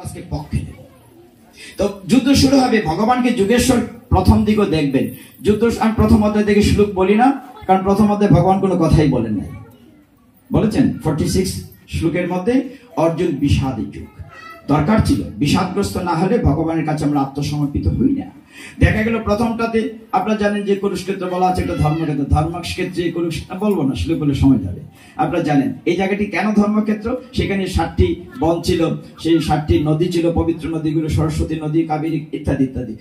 আজকে পক্ষে নেব। তো যুদ্ধ শুরু হবে। ভগবানকে যুগেশ্বর প্রথম দিকও দেখবেন। যুদ্ধ আমি প্রথম অধ্যায় থেকে শ্লোক বলি না, কারণ প্রথম অধ্যায়ে ভগবান কোনো কথাই বলেন নাই। বলেছেন 46 শ্লোকের মধ্যে অর্জুন বিষাদের যুগ দরকার ছিল। বিষাদগ্রস্ত না হলে ভগবানের কাছে আমরা আত্মসমর্পিত হই না। দেখা গেল প্রথমটাতে আপনারা জানেন যে কুরুক্ষেত্র বলা আছে একটা ধর্মক্ষেত্র। ধর্মক্ষেত্রে কুরুক্ষেত্র বলবো না, শ্লোক বলে সময় যাবে। আপনারা জানেন এই জায়গাটি কেন ধর্মক্ষেত্র। সেখানে 7টি বন ছিল, সেই 7টি নদী ছিল, পবিত্র নদীগুলো সরস্বতী নদী, কাবেরী ইত্যাদি ইত্যাদি।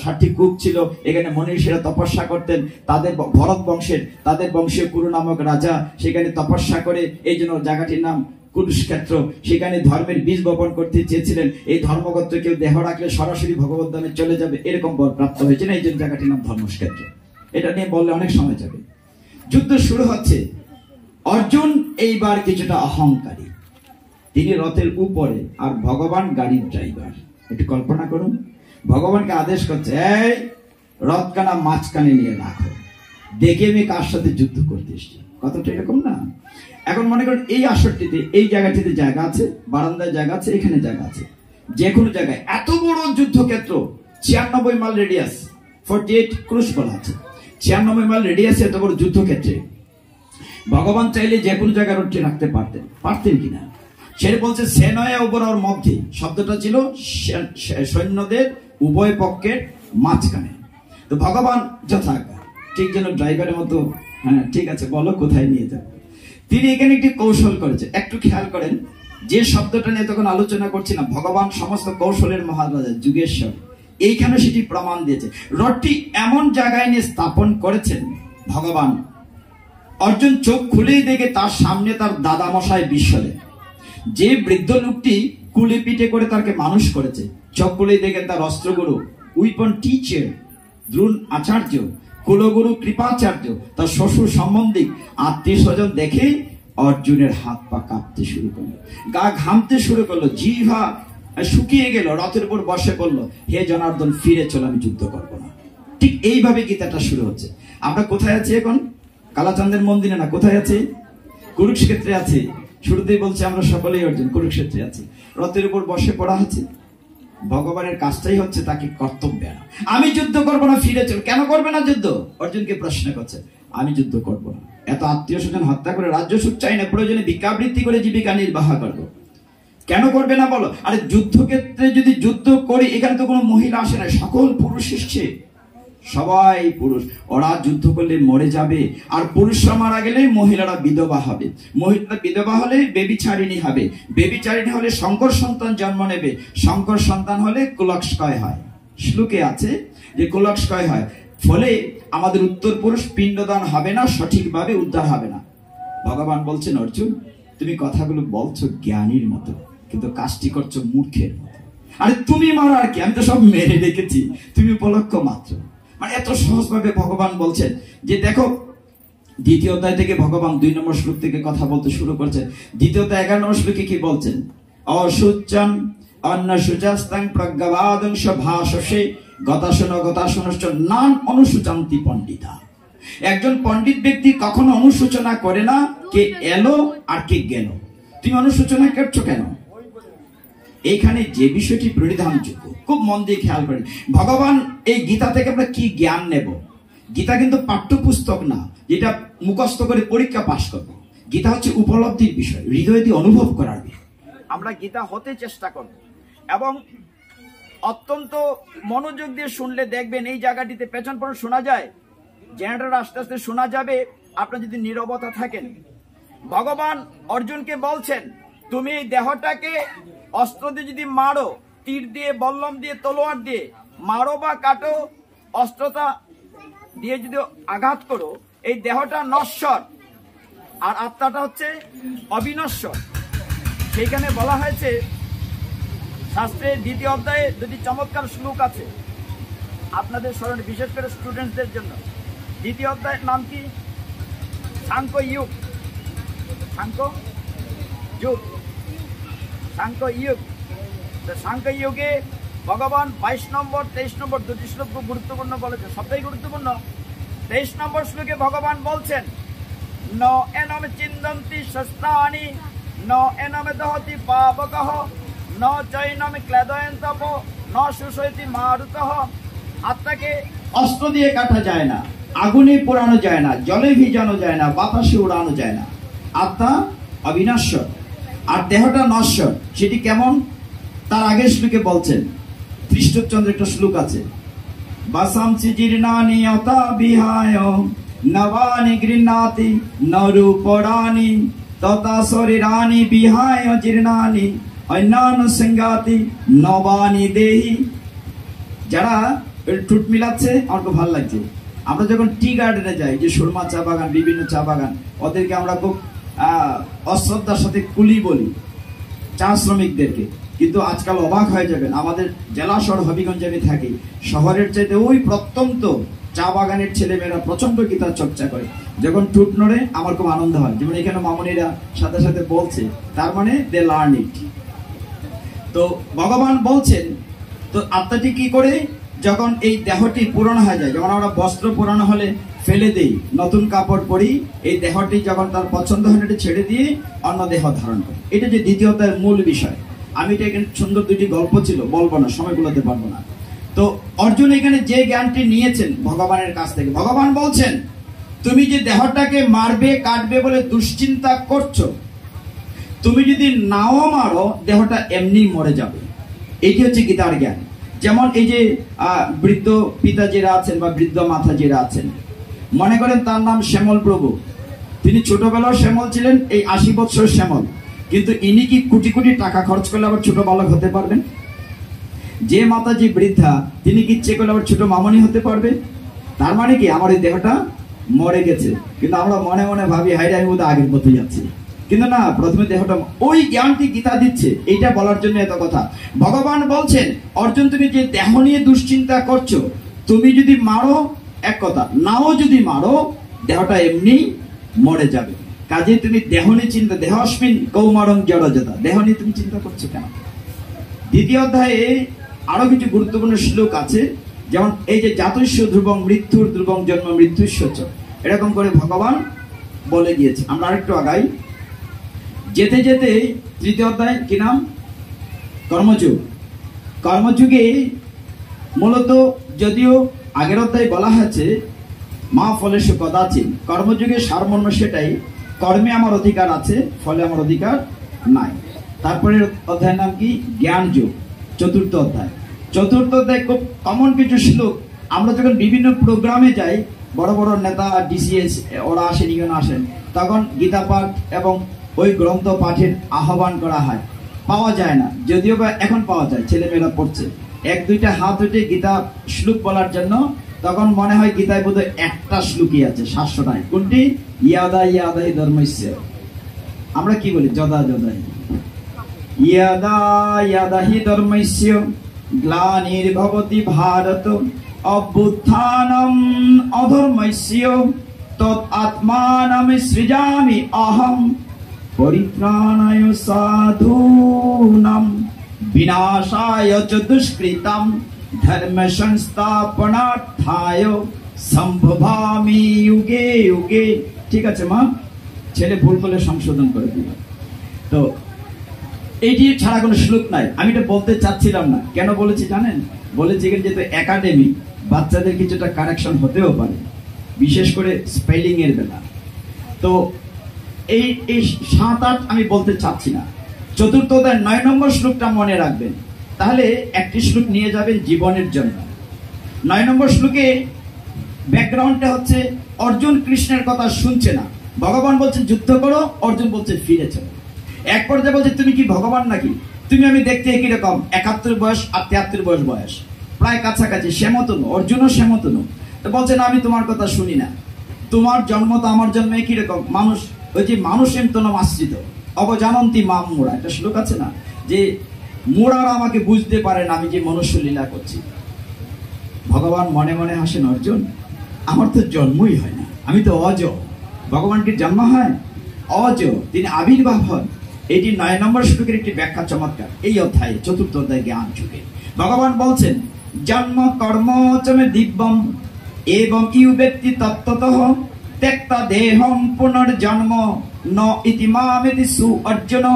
7টি কূপ ছিল। এখানে মনীষীরা তপস্যা করতেন। তাদের ভরত বংশের, তাদের বংশীয় কুরু নামক রাজা সেখানে তপস্যা করে, এই জন্য জায়গাটির নাম কুরুক্ষেত্র। সেখানে ধর্মের বীজ বপন করতে চেয়েছিলেন। এই ধর্মগত কেউ দেহ রাখলে সরাসরি ভগবত ধামে চলে যাবে, এরকম বর প্রাপ্ত হয়েছে না, এই জন্য জায়গাটির নাম ধর্মক্ষেত্র। এটা নিয়ে বললে অনেক সময় যাবে। যুদ্ধ শুরু হচ্ছে। অর্জুন এইবার কিছুটা অহংকারী, তিনি রথের উপরে আর ভগবান গাড়ির ড্রাইভার। একটু কল্পনা করুন, ভগবানকে আদেশ করছে, এই রথখানা মাঝখানে নিয়ে রাখো, দেখে আমি কার সাথে যুদ্ধ করতে এসছি। কতটা এরকম না? এখন মনে করেন এই আসরটিতে, এই জায়গাটিতে জায়গা আছে, বারান্দায় জায়গা আছে, এখানে জায়গা আছে, যে কোনো জায়গায় এত বড় যুদ্ধক্ষেত্র, 96 মাইল রেডিয়াস, 48 ক্রুশ বলা আছে, 96 মাইল রেডিয়াসে এত বড় যুদ্ধক্ষেত্রে ভগবান চাইলে যে কোনো জায়গায় রথটি রাখতে পারতেন কিনা। সেটা বলছে সেনয়া উভয়ের মধ্যে, শব্দটা ছিল সৈন্যদের উভয় পক্ষের মাঝখানে। তো ভগবান যথাজ্ঞা, ঠিক যেন ড্রাইভারের মতো, হ্যাঁ ঠিক আছে বলো কোথায় নিয়ে যাবে। তিনি এখানে একটি কৌশল করেছে। একটু খেয়াল করেন, যে শব্দটা নিয়ে তখন আলোচনা করছি না, ভগবান সমস্ত কৌশলের মহারাজা যুগেশ্বর, এইখানে সেটি প্রমাণ দিয়েছে। রথটি এমন জায়গায় নিয়ে স্থাপন করেছেন ভগবান, অর্জুন চোখ খুলেই দেখে তার সামনে তার দাদা মশাই বিশ্বদেব, যে বৃদ্ধ লোকটি কুলে পিঠে করে তাকে মানুষ করেছে। চোখ খুলেই দেখেন তার অস্ত্রগুরু উইপন টিচার দ্রোণ আচার্য, কুলগুরু কৃপাচার্য, তার শ্বশুর সম্বন্ধী আত্মীয় স্বজন দেখে অর্জুনের হাত পা কাঁপতে শুরু করলো, গা ঘামতে শুরু করলো, জিহ্বা শুকিয়ে গেল, রথের উপর বসে পড়লো, হে জনার্দন ফিরে চলো, আমি যুদ্ধ করবো না। ঠিক এইভাবে গীতাটা শুরু হচ্ছে। আমরা কোথায় আছি এখন? কালাচাঁদের মন্দিরে না, কোথায় আছে? কুরুক্ষেত্রে আছে। শুরুতেই বলছে আমরা সকলেই অর্জুন কুরুক্ষেত্রে আছি, রথের উপর বসে পড়া আছে। ভগবানের কাজটাই হচ্ছে তাকে কর্তব্য, আমি যুদ্ধ করবো না, ফিরে চল। কেন করবে না যুদ্ধ? অর্জুনকে প্রশ্ন করছে, আমি যুদ্ধ করবো না, এত আত্মীয় স্বজন হত্যা করে রাজ্য সুখ চাই না, প্রয়োজনে ভিক্ষাবৃত্তি করে জীবিকা নির্বাহ করবো। কেন করবে না বলো? আরে যুদ্ধক্ষেত্রে যদি যুদ্ধ করি, এখানে তো কোনো মহিলা আসে না, সকল পুরুষ এসছে, সবাই পুরুষ। ওরা যুদ্ধ করলে মরে যাবে, আর পুরুষরা মারা গেলে মহিলারা বিধবা হবে, মহিলারা বিধবা হলে বেবিচারিণী হবে, বেবিচারিণী হলে শঙ্কর সন্তান জন্ম নেবে, শঙ্কর সন্তান হলে কুলক্ষয় হয়। শ্লোকে আছে যে কুলক্ষয় হয়, ফলে আমাদের উত্তর পুরুষ পিণ্ডদান হবে না, সঠিকভাবে উদ্ধার হবে না। ভগবান বলছেন, অর্জুন তুমি কথাগুলো বলছো জ্ঞানীর মতো, কিন্তু কাজটি করছো মূর্খের মতো। আরে তুমি মারা আর কি, আমি তো সব মেরে রেখেছি, তুমি উপলক্ষ মাত্র। মানে এত সহজ ভাবে ভগবান বলছেন যে দেখো, দ্বিতীয় অধ্যায় থেকে ভগবান 2 নম্বর শ্লোক থেকে কথা বলতে শুরু করছেন। দ্বিতীয় অধ্যায় 11 নম্বর শ্লোকে কি বলছেন? অসুচম অন্য সুচাস্তাং প্রজ্ঞাবাদংশ ভাষসে গতাসনশ্চ নান অনুসূচান্তি পণ্ডিতা। একজন পণ্ডিত ব্যক্তি কখনো অনুসূচনা করে না কে এলো আর কে গেল। তুমি অনুসূচনা করছো কেন? এইখানে যে বিষয়টি পরিধানযোগ্য, খুব মন দিয়ে খেয়াল করেন। ভগবান এই গীতা থেকে আমরা কি জ্ঞান নেব? গীতা কিন্তু পাঠ্যপুস্তক না, যেটা মুখস্থ করে পরীক্ষা পাশ করব। গীতা হচ্ছে উপলব্ধির বিষয়, হৃদয় দিয়ে অনুভব করার বিষয়। আমরা গীতা হতে চেষ্টা করব এবং অত্যন্ত মনোযোগ দিয়ে শুনলে দেখবেন এই জায়গাটিতে পেছন পর শোনা যায়, জেনারেটর আস্তে আস্তে শোনা যাবে আপনি যদি নীরবতা থাকেন। ভগবান অর্জুনকে বলছেন, তুমি এই দেহটাকে অস্ত্র দিয়ে যদি মারো, তীর দিয়ে, বল্লম দিয়ে, তলোয়ার দিয়ে মারো বা কাটো, অস্ত্রটা দিয়ে যদি আঘাত করো, এই দেহটা নশ্বর আর আত্মাটা হচ্ছে অবিনশ্বর। সেইখানে বলা হয়েছে শাস্ত্রের 2য় অধ্যায়ে 2টি চমৎকার শ্লোক আছে আপনাদের স্মরণে, বিশেষ করে স্টুডেন্টসদের জন্য। 2য় অধ্যায়ের নাম কি? সাংখ্য যুগ। সাংখ্য যুগ, সাংখ্য যুগ। সাংখ্য যুগে ভগবান 22 নম্বর 23 নম্বর 2টি শ্লোক খুব গুরুত্বপূর্ণ বলেছেন, সবটাই গুরুত্বপূর্ণ। 23 নম্বর শ্লোকে ভগবান বলছেন, ন এনম চিন্তন্তি শস্ত্রাণি ন এনম দহতি পাবকঃ ন চৈনম ক্লেদয়ন্তপ ন সুশৈতি মারুতঃ। আত্মাকে অস্ত্র দিয়ে কাটা যায় না, আগুনে পোড়ানো যায় না, জলে ভিজানো যায় না, বাতাসে উড়ানো যায় না। আত্মা অবিনশ্বর আর দেহটা নশ্বর। সেটি কেমন? তার আগের শ্লোকে বলছেন, খ্রিস্টচন্দ্র একটা শ্লোক আছে, বাসামসি জীর্ণানি অতা বিহায় নবানি গৃহ্ণাতি নরূপরানি তথা শরীরানি বিহায় জীর্ণানি অন্যান্য সংজ্ঞাতি নবানি দেহি। যারা ঠুট মিলাচ্ছে আমার খুব ভালো লাগছে। আমরা যখন টি গার্ডেনে যাই, যে সুরমা চা বাগান, বিভিন্ন চা বাগান, ওদেরকে আমরা খুব অশ্রদ্ধার সাথে কুলি বলি, চা শ্রমিকদেরকে। কিন্তু আজকাল অবাক হয়ে যাবেন, আমাদের জেলা শহর হবিগঞ্জে আমি থাকি, শহরের চাইতে ওই প্রত্যন্ত চা বাগানের ছেলেমেয়েরা প্রচন্ড গীতা চর্চা করে। যখন ঠুট নড়ে আমার খুব আনন্দ হয়, যেমন এখানে মামনিরা সাথে সাথে বলছে, তার মানে দে লার্ন ইট। তো ভগবান বলছেন, তো আত্মাটি কি করে? যখন এই দেহটি পুরনো হয়ে যায়, যেমন আমরা বস্ত্র পুরানো হলে ফেলে দেই, নতুন কাপড় পরি, এই দেহটি যখন তার পছন্দ হয় এটি ছেড়ে দিয়ে অন্য দেহ ধারণ করে। এটা যে দ্বিতীয় অধ্যায়ের মূল বিষয়। আমি এটা এখানে সুন্দর দুটি গল্প ছিল, বলবো না, সময় গুলোতে পারবো না। তো অর্জুন এখানে যে জ্ঞানটি নিয়েছেন ভগবানের কাছ থেকে, ভগবান বলছেন, তুমি যে দেহটাকে মারবে কাটবে বলে দুশ্চিন্তা করছো, তুমি যদি নাও মারো দেহটা এমনি মরে যাবে। এটি হচ্ছে গীতার জ্ঞান। যেমন এই যে বৃদ্ধ পিতাজিরা আছেন বা বৃদ্ধ মাতাজিরা আছেন, মনে করেন তার নাম শ্যামল প্রভু, তিনি ছোটবেলায় শ্যামল ছিলেন, এই 80 বছর শ্যামল, কিন্তু ইনি কি কোটি কোটি টাকা খরচ করলে আবার ছোট বালক হতে পারবেন? যে মাতাজি বৃদ্ধা, তিনি কি ইচ্ছে করলে আবার ছোট মামনি হতে পারবে? তার মানে কি আমার এই দেহটা মরে গেছে, কিন্তু আমরা মনে মনে ভাবি হাইরে আমি বোধহয় আগের পথে যাচ্ছি, কিন্তু না, প্রথমে দেহটা। ওই জ্ঞানটি গীতা দিচ্ছে, এইটা বলার জন্য এত কথা। ভগবান বলছেন, অর্জুন তুমি যে দেহ নিয়ে দুশ্চিন্তা করছো, তুমি যদি মারো এক কথা, নাও যদি মারো দেহটা এমনি মরে যাবে। কাজে তুমি দেহ নিয়ে চিন্তা, দেহস্মিন কৌমারং জড়যথা, দেহ নিয়ে তুমি চিন্তা করছো কেন? দ্বিতীয় অধ্যায়ে আরো কিছু গুরুত্বপূর্ণ শ্লোক আছে, যেমন এই যে জাতস্য ধ্রুবং মৃত্যুর ধ্রুবং জন্ম মৃত্যুস্য, এরকম করে ভগবান বলে গিয়েছে। আমরা আরেকটু আগাই, যেতে যেতে তৃতীয় অধ্যায় কি নাম? কর্মযুগ। কর্মযুগে মূলত, যদিও আগের অধ্যায়ে বলা হয়েছে মা ফলেষু কদাচিৎ, কর্মযুগে সারমর্ম সেটাই, কর্মে আমার অধিকার আছে, ফলে আমার অধিকার নাই। তারপরে অধ্যায়ের নাম কি? জ্ঞান যুগ, চতুর্থ অধ্যায়। চতুর্থ অধ্যায় খুব কমন কিছু শ্লোক। আমরা যখন বিভিন্ন প্রোগ্রামে যাই, বড় বড় নেতা ডিসিএস ওরা আসেন, ইগন আসেন, তখন গীতা পাঠ এবং ওই গ্রন্থ পাঠের আহ্বান করা হয়। পাওয়া যায় না, যদিও বা এখন পাওয়া যায়, ছেলেমেয়েরা পড়ছে, এক দুইটা হাত উঠে গীতা শ্লোক বলার জন্য, তখন মনে হয় গীতায় বোধহয় একটা শ্লোকই আছে 700টায়। কোনটি? ইয়াদা ইয়াদাই ধর্মস্য। আমরা কি বলি? যদা যদাই ইয়াদা ইয়াদাহি ধর্মস্য গ্লানির্ভবতি ভারত অভ্যুত্থানম অধর্মস্য তৎ আত্মানাম সৃজামি অহম পরিত্রাণায় সাধূনাম বিনাশায় চ দুষ্কৃতাম ধর্ম সংস্থাপনার্থায় সম্ভবামি যুগে যুগে। ঠিক আছে মা, ছেলে ভুল করলে সংশোধন করে দিল। তো এইটি ছাড়া কোনো শ্লোক নাই। আমি এটা বলতে চাচ্ছিলাম না, কেন বলেছি জানেন? বলেছি যেহেতু একাডেমি, বাচ্চাদের কিছুটা কারেকশন হতেও পারে, বিশেষ করে স্পেলিং এর বেলা। তো এই 7-8 আমি বলতে চাচ্ছি না। চতুর্থ অধ্যায় 9 নম্বর শ্লোকটা মনে রাখবেন, তাহলে একটি শ্লোক নিয়ে যাবেন জীবনের জন্য। 9 নম্বর শ্লোকে ব্যাকগ্রাউন্ডটা হচ্ছে অর্জুন কৃষ্ণের কথা শুনছে না, ভগবান বলছে যুদ্ধ করো, অর্জুন বলছে ফিরে চলো। এক পর্যায়ে বলছে তুমি কি ভগবান নাকি? তুমি আমি দেখতে একই রকম, 71 বয়স আর 73 বয়স, প্রায় কাছাকাছি, সেমতনু, অর্জুনও সেমতনু। তো বলছে না, আমি তোমার কথা শুনি না, তোমার জন্ম তো আমার জন্ম একই রকম। মানুষ, ওই যে মানুষ এমতনম আশ্রিত অবজানন্তি মাম মোড়া, একটা শ্লোক আছে না, যে মোড়ারা আমাকে বুঝতে পারে না আমি যে মনুষ্য লীলা করছি। ভগবান মনে মনে হাসেন, অর্জুন আমার তো জন্মই হয় না, আমি তো অজ। ভগবানকে জন্ম হয়? অজ, তিনি আবির্ভাব হন। এটি 9 নম্বর শ্লোকের একটি ব্যাখ্যা চমৎকার। এই অধ্যায়ে, চতুর্থ অধ্যায় জ্ঞান যুগে ভগবান বলছেন, জন্ম কর্ম চমে দিব্যম এবং ইউ ব্যক্তি তত্ত্বতঃ ত্যক্তা দেহম পুনর্জন্ম ন ইতি মামেতি সু অর্জুন।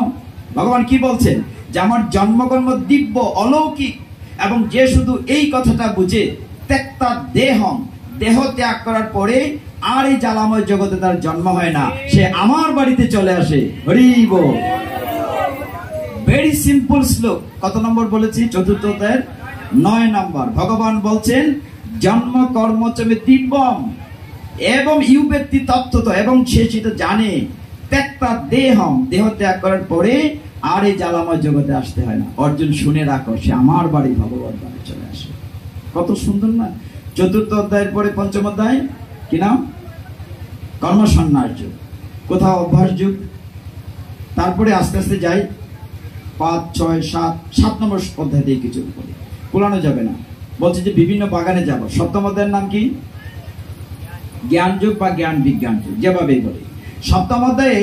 ভগবান কি বলছেন? যে আমার জন্মকর্ম দিব্য অলৌকিক, এবং যে শুধু এই কথাটা বুঝে ত্যক্তা দেহম, দেহ ত্যাগ করার পরে আর এই জ্বালাময় জগতে তার জন্ম হয় না, সে আমার বাড়িতে চলে আসে। হরি বল। ভেরি সিম্পল শ্লোক। কত নম্বর বলেছি? চতুর্থ অধ্যায়ের 9 নম্বর। ভগবান বলছেন জন্ম কর্ম চমে দিব্যম এবং ইউ ব্যক্তি তত্ত্বত, এবং সে সেটা জানে ত্যক্তা দেহম, দেহ ত্যাগ করার পরে আর এই জ্বালাময় জগতে আসতে হয় না। অর্জুন শুনে রাখো, সে আমার বাড়ি ভগবত বাড়ি চলে আসে। কত সুন্দর না? চতুর্থ অধ্যায়ের পরে পঞ্চম অধ্যায় কি নাম? কর্মসন্ন্যাস যুগ, কোথাও অভ্যাস যুগ। তারপরে আস্তে আস্তে যাই 5, 6, 7 নম্বর অধ্যায় দিয়ে কিছু বলি, পুরানো যাবে না। বলছে যে বিভিন্ন বাগানে যাব। সপ্তম অধ্যায়ের নাম কি? জ্ঞান যুগ বা জ্ঞান বিজ্ঞান যুগ, যেভাবেই বলি। সপ্তম অধ্যায়ে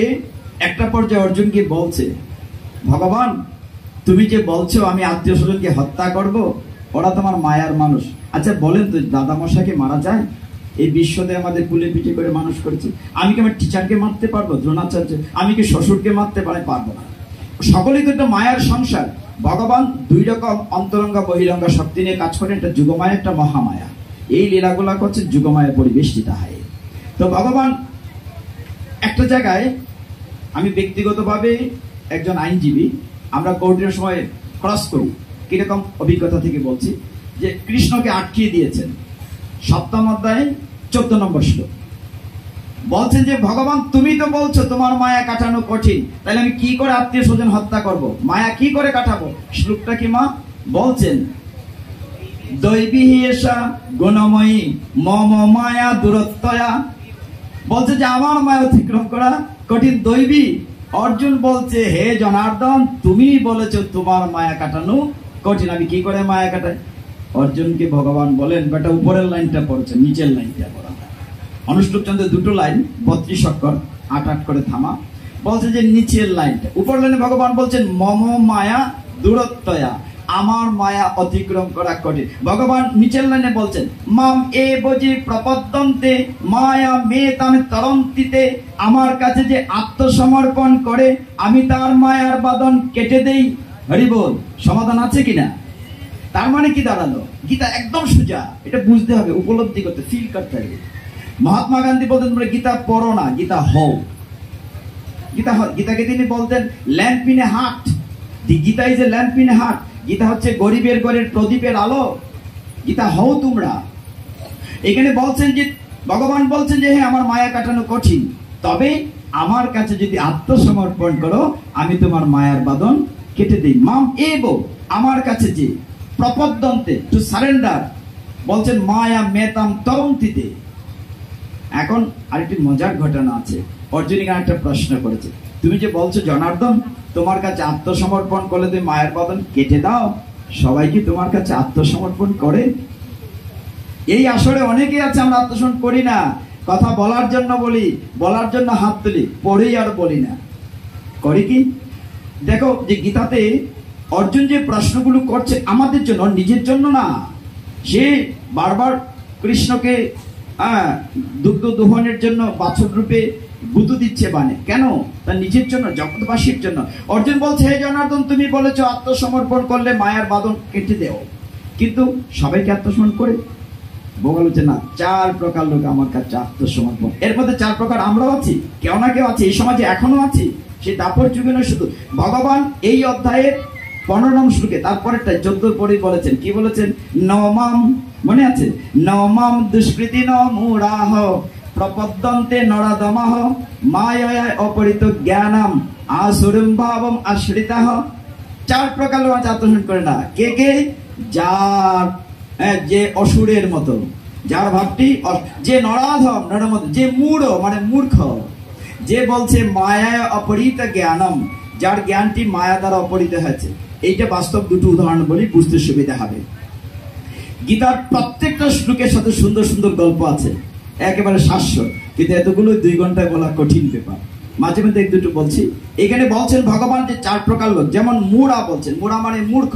একটা পর্যায়ে অর্জুনকে বলছে, ভগবান তুমি যে বলছো আমি আত্মীয় স্বজনকে হত্যা করব, ওরা তোমার মায়ার মানুষ। আচ্ছা বলেন তো, দাদা মশাইকে মারা যায়? এই বিশ্বতে আমাদের কুলে পিঠে করে মানুষ করেছে। আমি কি আমার টিচারকে মারতে পারবো? দ্রোণাচার্য। আমি কি শ্বশুরকে মারতে পারবো না? সকলেই তো একটা মায়ার সংসার। ভগবান 2 রকম অন্তরঙ্গা বহিরঙ্গা শক্তি নিয়ে কাজ করেন, একটা যুগমায়া, একটা মহামায়া। এই লীলাগুলা করছে যুগমায়া পরিবেষ্টিত হয়। তো ভগবান একটা জায়গায়, আমি ব্যক্তিগতভাবে একজন আইনজীবী, আমরা কোর্টের সময় ক্রস করি, কিরকম অভিজ্ঞতা থেকে বলছি, যে কৃষ্ণকে আটকিয়ে দিয়েছেন। সপ্তম অধ্যায় 14 নম্বর শ্লোক বলছেন যে ভগবান তুমি তো বলছো তোমার মায়া কাটানো কঠিন, তাহলে আমি কি করে আত্মীয় স্বজন হত্যা করব? মায়া কি করে কাটাবো? শ্লোকটা কি মা বলছেন? দৈবী এসা গুণময়ী মম মায়া দূরত্বয়া। বলছে যে আমার মায়া অতিক্রম করা কঠিন। দৈবী। অর্জুন বলছে হে জনার্দন তুমি বলেছো তোমার মায়া কাটানো কঠিন, আমি কি করে মায়া কাটাই? অর্জুনকে ভগবান বলেন, বেটা উপরের লাইনটা পড়ছে, নিচের লাইনটা পড়া। অনুষ্ঠুপ চন্দ্রের 2টো লাইন 32 অক্ষর, 8 করে থামা। বলছে যে নিচের লাইনটা, উপর লাইনে ভগবান বলছেন মম মায়া দূরত্বয়া, আমার মায়া অতিক্রম করা কঠিন। ভগবান নিচের লাইনে বলছেন মাম এ বজি প্রপদ্যন্তে মায়া মে তামে তরন্তিতে, আমার কাছে যে আত্মসমর্পণ করে আমি তার মায়ার বাঁধন কেটে দেই। হরি বল। সমাধান আছে কিনা? তার মানে কি দাঁড়ালো? গীতা একদম সোজা, এটা বুঝতে হবে, উপলব্ধি করতে, ফিল করতে হবে। মহাত্মা গান্ধী বলতেন তোমরা গীতা পড়ো না, গীতা হও। গীতাকে তিনি বলতেন lamp in a heart. The Gita is a lamp in a heart. Gita হচ্ছে গরিবের ঘরের প্রদীপের আলো। গীতা হও তোমরা। এখানে বলছেন যে ভগবান বলছেন যে হ্যাঁ আমার মায়া কাটানো কঠিন, তবে আমার কাছে যদি আত্মসমর্পণ করো আমি তোমার মায়ার বাঁধন কেটে দিই। মাম এব, আমার কাছে যে প্রপদ্যন্তে, টু সারেন্ডার। বলছেন মায়া মেতাম তরন্তিতে। এখন আরেকটি মজার ঘটনা আছে। অর্জুন একটা প্রশ্ন করেছে, তুমি যে বলছো জনার্দন তোমার কাছে আত্মসমর্পণ করলে তুমি মায়ের বাঁধন কেটে দাও, সবাই কি তোমার কাছে আত্মসমর্পণ করে? এই আসরে অনেকেই আছে আমরা আত্মসমর্পণ করি না, কথা বলার জন্য বলি, বলার জন্য হাত তুলি, পড়েই আর বলি না। করি কি? দেখো যে গীতাতে অর্জুন যে প্রশ্নগুলো করছে আমাদের জন্য, নিজের জন্য না। সে বারবার কৃষ্ণকে দুগ্ধ দোহনের জন্য বাছুর রূপে গুতু দিচ্ছে বানে, কেন? তার নিজের জন্য, জগৎবাসীর জন্য। অর্জুন বলছে হে জনার্দন তুমি বলেছো আত্মসমর্পণ করলে মায়ার বাঁধন কেটে দেও, কিন্তু সবাইকে আত্মসমর্পণ করে? বলছে না, 4 প্রকার লোক আমার কাছে আত্মসমর্পণ। এর মধ্যে 4 প্রকার আমরাও আছি, কেউ না কেউ আছে, এই সমাজে এখনো আছি। সে দাপর যুগে নয় শুধু। ভগবান এই অধ্যায়ের 15 নং শ্লোকে তারপরেরটা 14 পরে বলেছেন, কি বলেছেন? নমাম, মনে আছে? নমাম দুষ্কৃতি ন মূঢ়াহ প্রপদ্যন্তে নরাদমাহ মায়ায় অপরিত জ্ঞানম আসুরম ভাবম আশ্রিতাহ। 4 প্রকার লোক আত্মসমর্পণ করে না। কে কে? যার যে অসুরের মতো, যার ভাবটি, যে নরাধম, যে মূঢ় মানে মূর্খ, যে বলছে মায়ায় অপরিত জ্ঞানম, যার জ্ঞানটি মায়া দ্বারা অপরিত হয়েছে। এইটা বাস্তব 2টো উদাহরণ বলি, বুঝতে সুবিধা হবে। গীতার প্রত্যেকটা শ্লোকের সাথে সুন্দর সুন্দর গল্প আছে, একেবারে শাশ্বত, কিন্তু এতগুলো 2 ঘন্টায় বলা কঠিন ব্যাপার। মাঝে মধ্যে 1-2টো বলছি। এখানে বলছেন ভগবান যে 4 প্রকার লোক, যেমন মূঢ়া বলছেন, মূঢ়া মানে মূর্খ।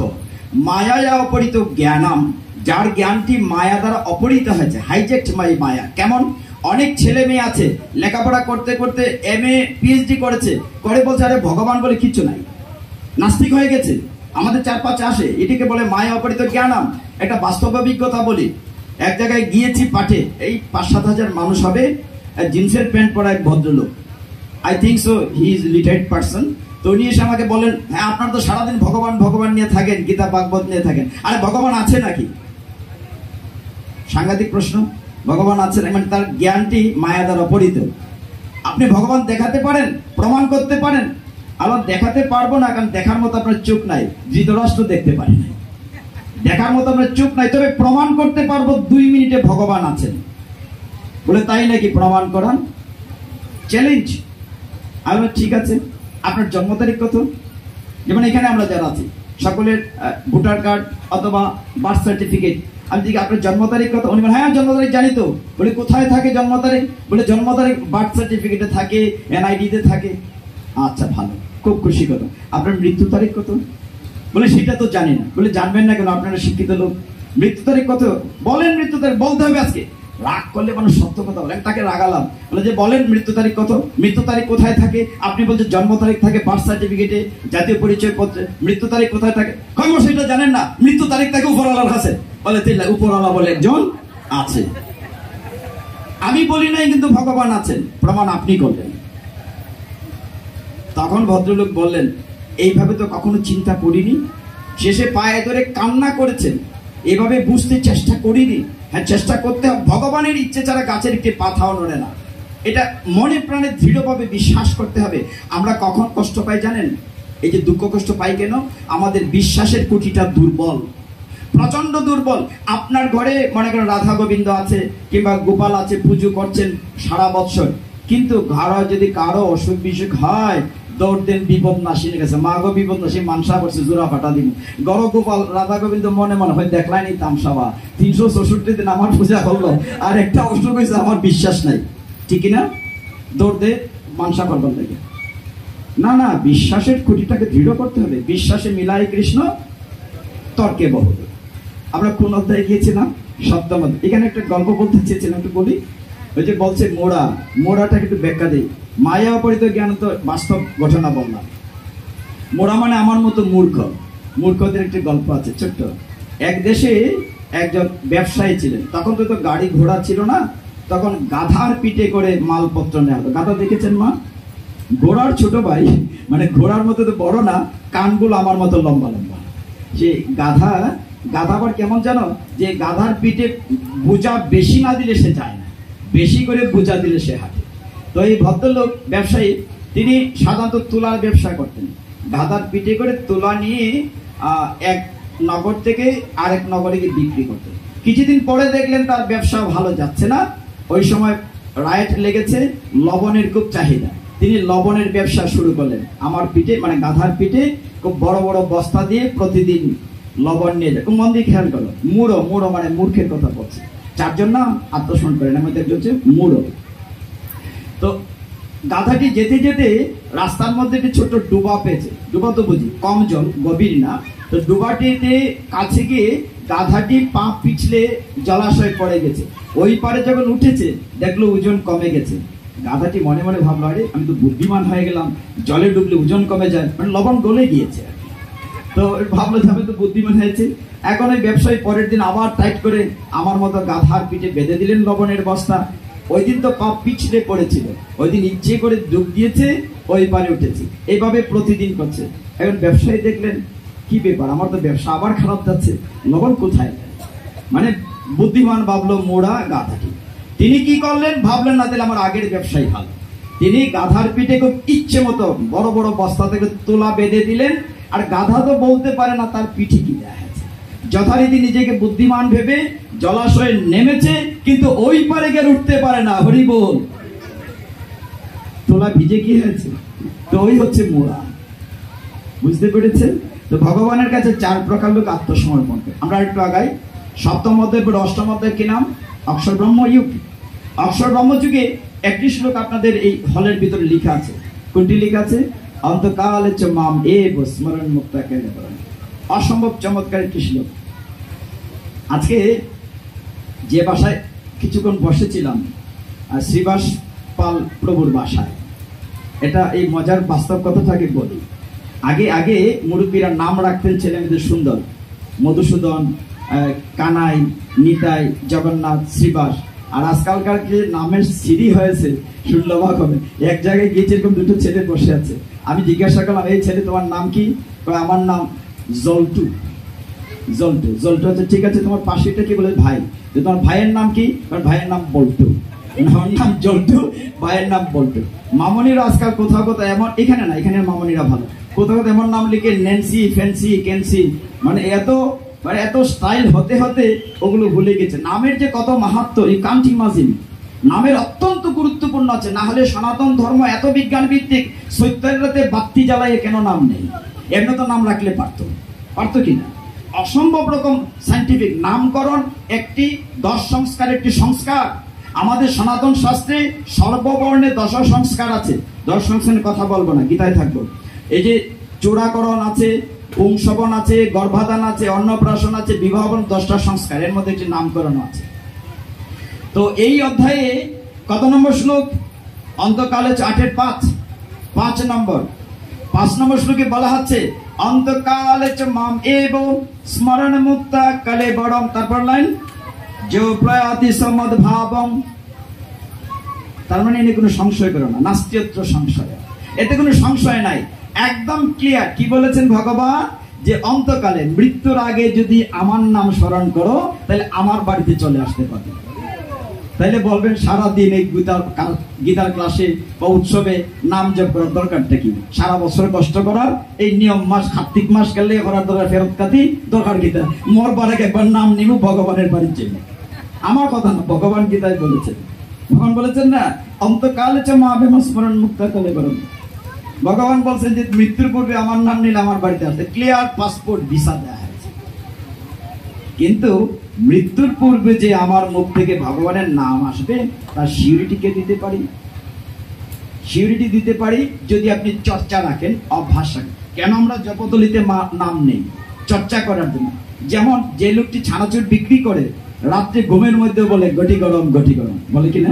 মায়া অপরিত জ্ঞানম, যার জ্ঞানটি মায়া দ্বারা অপরিত হয়েছে, হাইজেক্ট মায়া। কেমন? অনেক ছেলে মেয়ে আছে লেখাপড়া করতে করতে MA PhD করেছে, করে বলছে আরে ভগবান বলে কিচ্ছু নাই, নাস্তিক হয়ে গেছে, আমাদের চারপাশে আসে, এটিকে বলে মায়া অপরিত জ্ঞানাম। একটা বাস্তব অভিজ্ঞতা বলি। এক জায়গায় গিয়েছি পাঠে, এই 5-7 হাজার মানুষ হবে, জিন্সের প্যান্ট পরা এক ভদ্রলোক, I think so he is literate person. তো উনি এসে আমাকে বলেন, হ্যাঁ আপনার তো সারাদিন ভগবান ভগবান নিয়ে থাকেন, গীতা ভাগবত নিয়ে থাকেন, আরে ভগবান আছে নাকি? সাংঘাতিক প্রশ্ন। ভগবান আছে না মানে তার জ্ঞানটি মায়া দ্বারা অপরিত। আপনি ভগবান দেখাতে পারেন, প্রমাণ করতে পারেন? আবার দেখাতে পারবো না, কারণ দেখার মতো আপনার চোখ নাই। ধৃতরাষ্ট্র দেখতে পারি না, দেখার মতো আপনার চোখ নাই, তবে প্রমাণ করতে পারবো 2 মিনিটে ভগবান আছেন। বলে তাই নাকি, প্রমাণ করান, চ্যালেঞ্জ। আমি ঠিক আছে, আপনার জন্ম তারিখ কত? যেমন এখানে আমরা যারা আছি সকলের ভোটার কার্ড অথবা বার্থ সার্টিফিকেট, আমি দেখি আপনার জন্ম তারিখ কত? উনি বলেন হ্যাঁ জন্ম তারিখ জানি তো। বলে কোথায় থাকে জন্ম তারিখ? বলে জন্ম তারিখ বার্থ সার্টিফিকেটে থাকে, এনআইডি তে থাকে। আচ্ছা ভালো, খুব খুশি কথা। আপনার মৃত্যু তারিখ কত? বলে সেটা তো জানি না। বলে জানবেন না কেন, আপনারা শিক্ষিত লোক। মৃত্যু তারিখ কত? বলেন মৃত্যু তারিখ বলতে হবে আজকে। রাগ করলে মানুষ সত্য কথা বলে, তাকে রাগালাম। বলে যে বলেন মৃত্যু তারিখ কত? মৃত্যু তারিখ কোথায় থাকে? আপনি বলছেন জন্ম তারিখ থাকে বার্থ সার্টিফিকেটে, জাতীয় পরিচয় পত্রে। মৃত্যু তারিখ কোথায় থাকে? কর্ম সেটা জানেন না, মৃত্যু তারিখ থাকে উপরওয়ালার কাছে। বলে উপরওয়ালা বলে একজন আছে। আমি বলি নাই কিন্তু ভগবান আছেন, প্রমাণ আপনি করলেন। তখন ভদ্রলোক বললেন, এইভাবে তো কখনো চিন্তা করিনি। শেষে পায়ে ধরে কান্না করেছেন, এভাবে বুঝতে চেষ্টা করিনি। হ্যাঁ চেষ্টা করতে হবে, ভগবানের ইচ্ছে ছাড়া গাছের একটি পাতাও নড়ে না। এটা মনে প্রাণে দৃঢ়ভাবে বিশ্বাস করতে হবে। আমরা কখন কষ্ট পাই জানেন? এই যে দুঃখ কষ্ট পাই কেন? আমাদের বিশ্বাসের কুটিটা দুর্বল, প্রচন্ড দুর্বল। আপনার ঘরে মনে করেন রাধা গোবিন্দ আছে কিংবা গোপাল আছে, পুজো করছেন সারা বৎসর, কিন্তু ঘরে যদি কারো অসুখ বিসুখ হয়, দৌড় দেন বিপদ নাসিনে গেছে, মা গো বিপদ নাসি মানসা করছে, জোড়া ফাটা দিব। গর গোপাল রাধা গোবিন্দ মনে মনে হয় দেখলাই নি তামসাবা, 364 দিন আমার পূজা করলো, আর একটা অসুখ হয়েছে আমার বিশ্বাস নাই, ঠিক না? দৌড় দে মানসা করবার লাগে। না না, বিশ্বাসের খুঁটিটাকে দৃঢ় করতে হবে। বিশ্বাসে মিলাই কৃষ্ণ, তর্কে বহু। আমরা কোন অধ্যায়ে গিয়েছিলাম? 7ম অধ্যায়। এখানে একটা গল্প বলতে চেয়েছিলাম, একটু বলি। ওই যে বলছে মোড়াটাকে একটু ব্যাখ্যা দেই। মায়া অপরিত জ্ঞান তো বাস্তব ঘটনা বললাম। মোড়া মানে আমার মতো মূর্খদের একটি গল্প আছে ছোট্ট। এক দেশে একজন ব্যবসায়ী ছিলেন, তখন তো গাড়ি ঘোড়া ছিল না, তখন গাধার পিঠে করে মালপত্র নেওয়া হতো। গাধা দেখেছেন মা? ঘোড়ার ছোট ভাই, মানে ঘোড়ার মতো তো বড় না, কানগুলো আমার মতো লম্বা লম্বা। সে গাধা আবার কেমন জানো, যে গাধার পিঠে বোঝা বেশি না দিলে সে যায় না, বেশি করে বোঝা দিলে সে হাঁটে। তো এই ভদ্রলোক ব্যবসায়ী, তিনি সাধারণত তুলার ব্যবসা করতেন। গাধার পিঠে করে তুলা নিয়ে এক নগর থেকে আরেক নগরে গিয়ে বিক্রি করতেন। কিছুদিন পরে দেখলেন তার ব্যবসা ভালো যাচ্ছে না। ওই সময় রাইট লেগেছে, লবণের খুব চাহিদা। তিনি লবণের ব্যবসা শুরু করলেন। আমার পিঠে মানে গাধার পিঠে খুব বড় বড় বস্তা দিয়ে প্রতিদিন লবণ নিয়ে যায়। মন দিয়ে খেয়াল করো, মুড়ো মানে মূর্খের কথা বলছে। 4 জন না আত্মসমর্পণ করেন, আমাদের হচ্ছে মুড়ো। তো গাধাটি যেতে যেতে রাস্তার মধ্যে একটি ছোট ডুবা পেয়েছে। ডুবা তো বুঝি, কম জল, গভীর না। তো ডুবাটিতে কাছে গিয়ে গাধাটি পা পিছলে জলাশয় পড়ে গেছে। ওই পারে যখন উঠেছে দেখলো ওজন কমে গেছে। গাধাটি মনে মনে ভাবলো, আরে আমি তো বুদ্ধিমান হয়ে গেলাম, জলে ডুবলে ওজন কমে যায়, মানে লবণ গলে গিয়েছে। তো ভাবলো আমি তো বুদ্ধিমান হয়েছে। এখন ওই ব্যবসায়ী পরের দিন আবার টাইট করে আমার মতো গাধার পিঠে বেঁধে দিলেন লবণের বস্তা। ওই দিন তো পা পিছলে পড়েছিল, ওই দিন ইচ্ছে করে ডুব দিয়েছে, ওই পারে উঠেছে। এইভাবে প্রতিদিন করছে। এখন ব্যবসায়ী দেখলেন, কি ব্যাপার, আমার তো ব্যবসা আবার খারাপ যাচ্ছে, লবণ কোথায়? মানে বুদ্ধিমান ভাবলো মোড়া গাধাটি। তিনি কি করলেন? ভাবলেন না তাহলে আমার আগের ব্যবসায়ী ভালো। তিনি গাধার পিঠে খুব ইচ্ছে মতো বড় বড় বস্তা থেকে তোলা বেঁধে দিলেন। আর গাধা তো বলতে পারে না তার পিঠে কি দেয়া আছে। যথারীতি নিজেকে বুদ্ধিমান ভেবে জলাশয়ে নেমেছে, কিন্তু ওই পারে গিয়ে উঠতে পারে না। হরি বল। তোলা ভিজে কি হয়েছে? তো ওই হচ্ছে মোড়া। বুঝতে পেরেছেন? তো ভগবানের কাছে 4 প্রকার লোক আত্মসমর্পণ করে। আমরা একটু আগাই। 7ম অধ্যায় পরে 8ম অধ্যায় কি নাম? অক্ষর ব্রহ্ম যুগ। অক্ষর ব্রহ্ম যুগে একটি শ্লোক আপনাদের এই হলের ভিতরে লেখা আছে। কোনটি লেখা আছে? অন্তকালে চ মাম এব স্মরণ মুক্তা কেনে করেন। অসম্ভব চমৎকার একটি শ্লোক। আজকে যে বাসায় কিছুক্ষণ বসেছিলাম, শ্রীবাস পাল প্রভুর বাসায়, এটা এই মজার বাস্তব কথাটাকে বলি। আগে আগে মুরব্বীরা নাম রাখতেন ছেলে মেয়েদের সুন্দর, মধুসূদন, কানাই, নিতাই, জগন্নাথ, শ্রীবাস। আর আজকালকার যে নামের সিঁড়ি হয়েছে শুনলে অবাক হবে। এক জায়গায় গিয়েছে, এরকম দুটো ছেলে বসে আছে, আমি জিজ্ঞাসা করলাম, এই ছেলে তোমার নাম কি? আমার নাম জল্টু। জল্টু জল্টু হচ্ছে, ঠিক আছে তোমার পাশেটা কি? বলে ভাই। তোমার ভাইয়ের নাম কি? ভাইয়ের নাম বল্টু। আমার নাম জল্টু, ভাইয়ের নাম বল্টু। মামনিরা আজকাল কোথাও কোথাও এমন, এখানে না, এখানে মামনিরা ভালো, কোথাও কোথাও এমন নাম লিখে ন্যান্সি, ফ্যান্সি, ক্যান্সি, মানে এত স্টাইল হতে হতে ওগুলো ভুলে গেছে। নামের যে কত মাহাত্ম, ইউ কান্ট ইমাজিন। নামের অত্যন্ত গুরুত্বপূর্ণ আছে, না হলে সনাতন ধর্ম এত বিজ্ঞান ভিত্তিক, সত্যের বাতি জ্বালায় কেন নাম নেই? এমনি তো নাম রাখলে পারতো কিনা? অসম্ভব রকম সাইন্টিফিক। নামকরণ একটি 10 সংস্কার, একটি সংস্কার। আমাদের সনাতন শাস্ত্রে সর্ববর্ণে 10 সংস্কার আছে। 10 সংস্কারের কথা বলবো না, গীতায় থাকবো। এই যে চূড়াকরণ আছে, পুংসবন আছে, গর্ভাধান আছে, অন্নপ্রাশন আছে, বিবাহবন, 10টা সংস্কার, এর মধ্যে একটি নামকরণ আছে। তো এই অধ্যায়ে কত নম্বর শ্লোক? অন্তকালে 8-এর 5 নম্বর। 5 নম্বর শ্লোকে বলা হচ্ছে অন্তকালে চ মাম এব স্মরণ মুক্তা কালে বড়ম। তারপর লাইন, যে প্রয়াতি সমদ ভাবম। তার মানে এনে কোনো সংশয় করো না, নাস্তিত্ব সংশয়, এতে কোনো সংশয় নাই, একদম ক্লিয়ার। কি বলেছেন ভগবান? যে অন্তকালে, মৃত্যুর আগে যদি আমার নাম স্মরণ করো তাহলে আমার বাড়িতে চলে আসতে পারবে। তাইলে বলবেন সারাদিন এই গীতার ক্লাসে বা উৎসবে নাম জপ করার দরকারটা কি? সারা বছর কষ্ট করার, এই নিয়ম মাস, কার্তিক মাস গেলে করার দরকার, ফেরত কাটি দরকার গীতা। মরবার আগে একবার নাম নিব ভগবানের বাড়ির জন্য। আমার কথা না, ভগবান গীতায় বলেছেন। ভগবান বলেছেন না, অন্তকালে চ মা বেম স্মরণ মুক্তা কালে বরম। ভগবান বলছেন যে মৃত্যুর পূর্বে আমার নাম নিলে আমার বাড়িতে আসতে, ক্লিয়ার পাসপোর্ট ভিসা দেওয়া হয়েছে। কিন্তু মৃত্যুর পূর্বে যে আমার মুখ থেকে ভগবানের নাম আসবে, তার সিউরিটিকে দিতে পারি। সিউরিটি দিতে পারি যদি আপনি চর্চা রাখেন, অভ্যাস রাখেন। কেন আমরা জপতলিতে নাম নেই? চর্চা করার জন্য। যেমন যে লোকটি ছানাচুর বিক্রি করে, রাত্রে ঘুমের মধ্যে বলে গটি গরম, গটি গরম, বলে কিনা?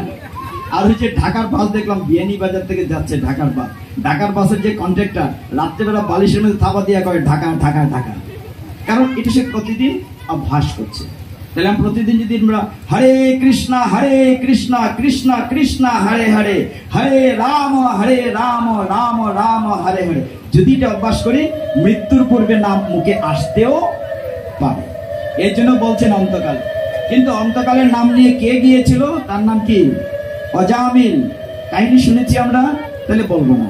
আর ওই যে ঢাকার বাস দেখলাম, বিয়ানী বাজার থেকে যাচ্ছে ঢাকার বাস, ঢাকার বাসের যে কন্ট্রাক্টর রাত্রেবেলা বালিশের মধ্যে থাবা দিয়া করে ঢাকা ঢাকা ঢাকা, কারণ এটা সে প্রতিদিন অভ্যাস করছে। তাহলে আমরা প্রতিদিন যদি আমরা হরে কৃষ্ণ কৃষ্ণ কৃষ্ণ হরে হরে, হরে রাম রাম রাম হরে হরে, যদি এটা অভ্যাস করি, মৃত্যুর পূর্বে নাম মুখে আসতেও পারে। এর জন্য বলছেন অন্তকাল। কিন্তু অন্তকালের নাম নিয়ে কে গিয়েছিল? তার নাম কি? অজামিল। কাহিনী শুনেছি আমরা, তাহলে বলবো না।